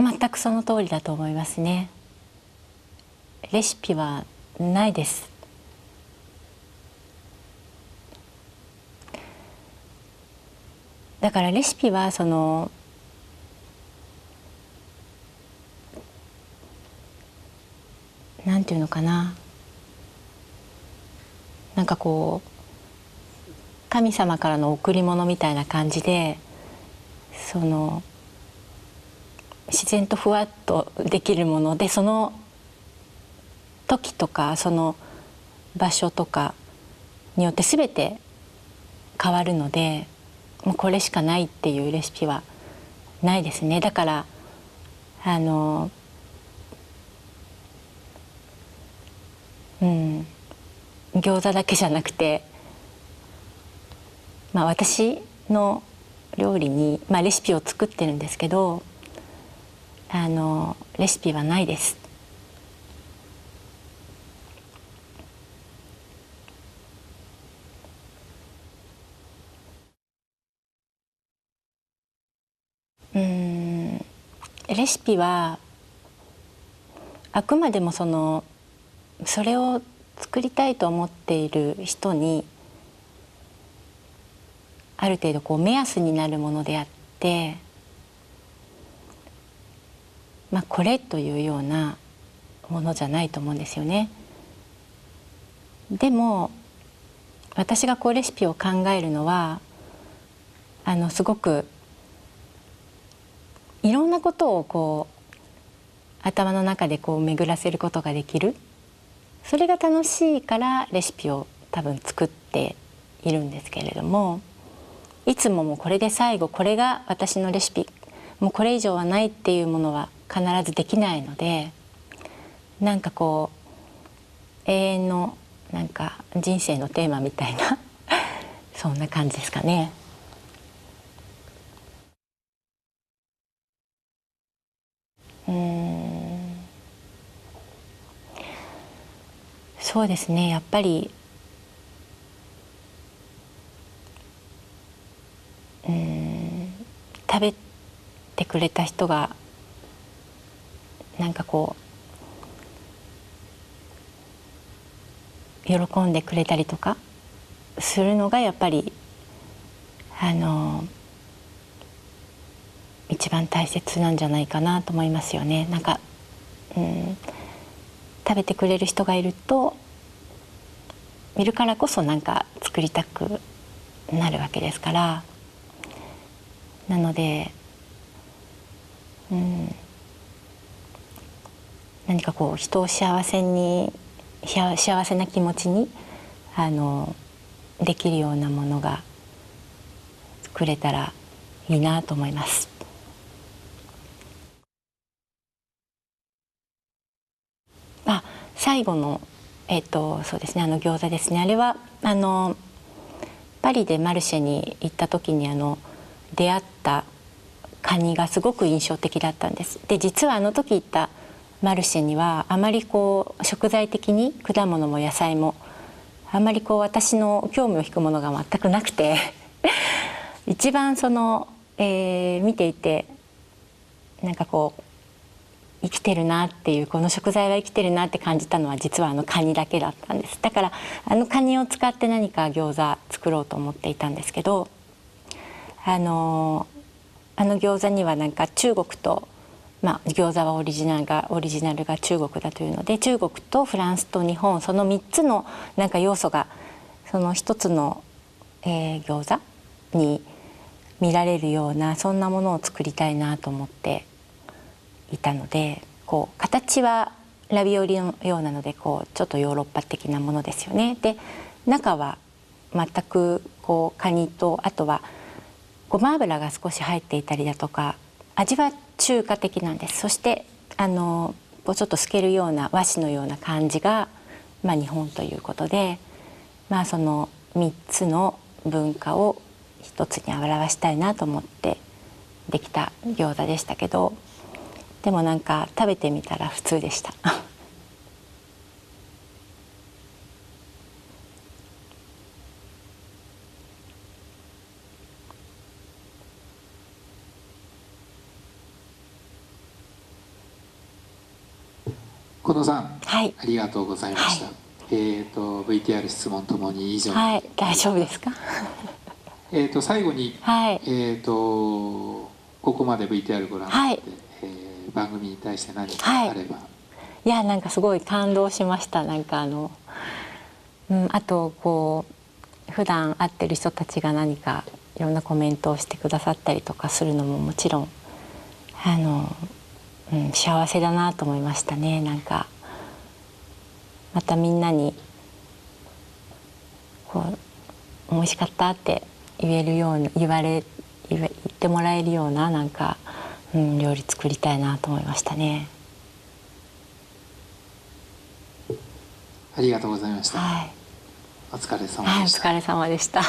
全くその通りだと思いますね。レシピはないです。だからレシピはなんていうのかな、なんかこう神様からの贈り物みたいな感じで、自然とふわっとできるもので、その時とかその場所とかによって全て変わるので、もうこれしかないっていうレシピはないですね。だから餃子だけじゃなくて、私の料理に、レシピを作ってるんですけど、レシピはないです。レシピはあくまでもそれを作りたいと思っている人にある程度こう目安になるものであって、これというようなものじゃないと思うんですよね。でも私がこうレシピを考えるのはすごくいろんなことをこう頭の中でこう巡らせることができる、それが楽しいからレシピを多分作っているんですけれども、いつももうこれで最後、これが私のレシピ、もうこれ以上はないっていうものは必ずできないので、なんかこう永遠のなんか人生のテーマみたいなそんな感じですかね。そうですね、やっぱり食べてくれた人がなんかこう喜んでくれたりとかするのがやっぱり一番大切なんじゃないかなと思いますよね。なんか、食べてくれる人がいるからこそなんか作りたくなるわけですから、なので、何かこう人を幸せな気持ちにできるようなものが作れたらいいなと思います。最後のそうですね、餃子ですね。あれはパリでマルシェに行った時に出会ったカニがすごく印象的だったんです。で実はあの時行ったマルシェにはあまりこう食材的に果物も野菜もあまりこう私の興味を引くものが全くなくて一番見ていてなんかこう生きてるなっていう、この食材は生きてるなって感じたのは実はカニだけだったんです。だからカニを使って何か餃子作ろうと思っていたんですけど、餃子にはなんか中国と、餃子はオリジナルが中国だというので、中国とフランスと日本、その3つのなんか要素がその一つの、餃子に見られるような、そんなものを作りたいなと思っていたので、こう形はラビオリのようなのでこうちょっとヨーロッパ的なものですよね。で中は全くこうカニと、あとはごま油が少し入っていたりだとか、味は中華的なんです。そしてちょっと透けるような和紙のような感じが、日本ということで、その3つの文化を一つに表したいなと思ってできた餃子でしたけど、でもなんか食べてみたら普通でした近藤さん、はい、ありがとうございました。はい、VTR 質問ともに以上に、はい、大丈夫ですか？最後に、はい、ここまで VTR ご覧になって、はい、番組に対して何かはい。あれば。いや、なんかすごい感動しました。なんかあとこう普段会ってる人たちが何かいろんなコメントをしてくださったりとかするのももちろん幸せだなと思いましたね。なんかまたみんなにこう美味しかったって言えるような言ってもらえるようななんか、料理作りたいなと思いましたね。ありがとうございました。はい、お疲れ様はい、おでした。疲れ様でした。